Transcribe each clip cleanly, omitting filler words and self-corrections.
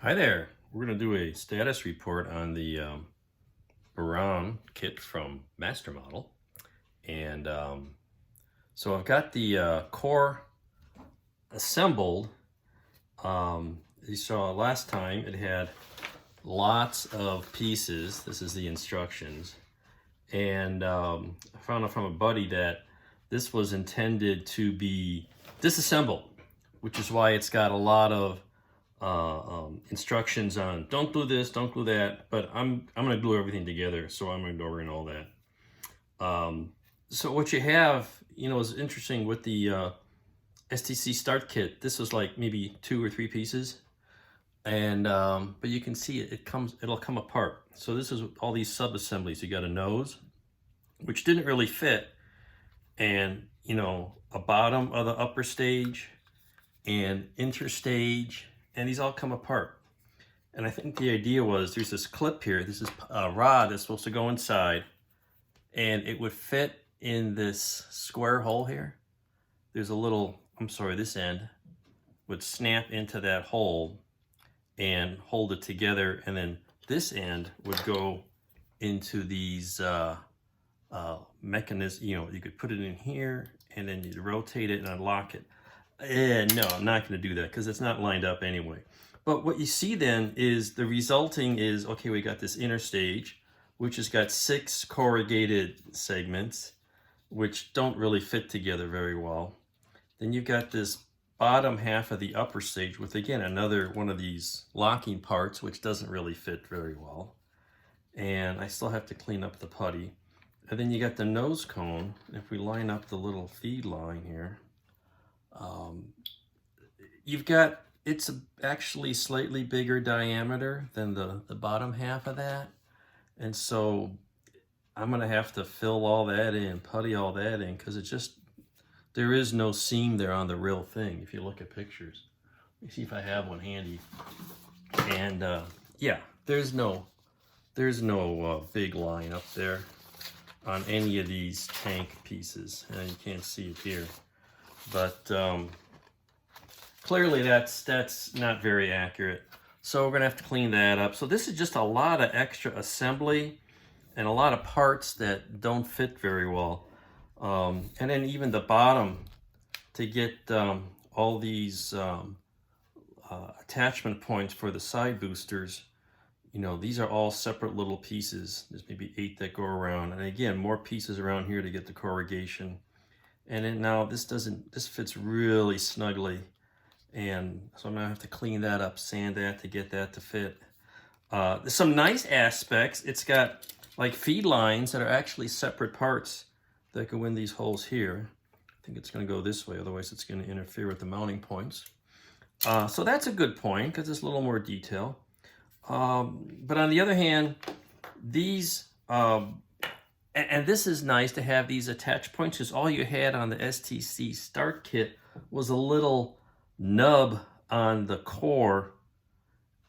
Hi there. We're going to do a status report on the Buran kit from Master Model. And so I've got the core assembled. You saw last time it had lots of pieces. This is the instructions. And I found out from a buddy that this was intended to be disassembled, which is why it's got a lot of instructions on don't do this, don't do that, but I'm going to glue everything together, so I'm ignoring all that. So what you have, is interesting with the STC start kit. This was like maybe 2 or 3 pieces, and but you can see it'll come apart. So this is all these sub assemblies. You got a nose, which didn't really fit, and a bottom of the upper stage and interstage, and these all come apart. And I think the idea was there's this clip here, this is a rod that's supposed to go inside, and it would fit in this square hole here. There's a little, this end would snap into that hole and hold it together, and then this end would go into these mechanisms. You could put it in here, and then you'd rotate it and unlock it. No, I'm not going to do that because it's not lined up anyway. But what you see then is the resulting is, okay, we got this inner stage, which has got 6 corrugated segments, which don't really fit together very well. Then you've got this bottom half of the upper stage with, again, another one of these locking parts, which doesn't really fit very well. And I still have to clean up the putty. And then you got the nose cone. If we line up the little feed line here, you've got, it's actually slightly bigger diameter than the bottom half of that. And so I'm going to have to fill all that in, putty all that in, because there is no seam there on the real thing. If you look at pictures, let me see if I have one handy. And yeah, there's no big line up there on any of these tank pieces. And you can't see it here. But clearly that's not very accurate. So we're gonna have to clean that up. So this is just a lot of extra assembly and a lot of parts that don't fit very well. And then even the bottom to get all these attachment points for the side boosters, these are all separate little pieces. There's maybe 8 that go around. And again, more pieces around here to get the corrugation. And then now this fits really snugly. And so I'm gonna have to clean that up, sand that to get that to fit. There's some nice aspects. It's got like feed lines that are actually separate parts that go in these holes here. I think it's gonna go this way, otherwise it's gonna interfere with the mounting points. So that's a good point because there's a little more detail. But on the other hand, these, and this is nice to have these attached points, because all you had on the STC start kit was a little nub on the core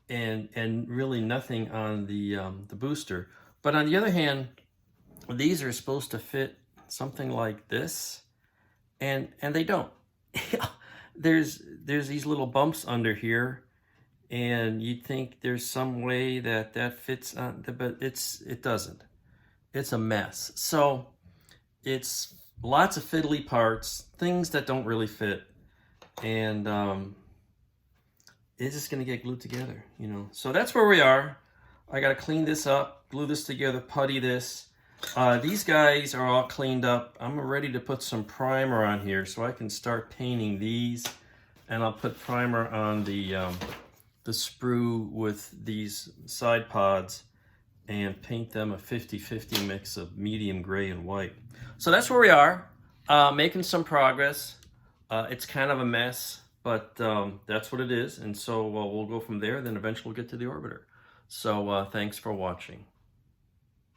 and really nothing on the booster. But on the other hand, these are supposed to fit something like this, and they don't. There's these little bumps under here, and you'd think there's some way that fits on, but it doesn't. It's a mess. So it's lots of fiddly parts, things that don't really fit, and it's just gonna get glued together, So that's where we are. I gotta clean this up, glue this together, putty this. These guys are all cleaned up. I'm ready to put some primer on here so I can start painting these, and I'll put primer on the sprue with these side pods and paint them a 50-50 mix of medium gray and white. So that's where we are, making some progress. It's kind of a mess, but that's what it is. And so we'll go from there, then eventually we'll get to the orbiter. So thanks for watching.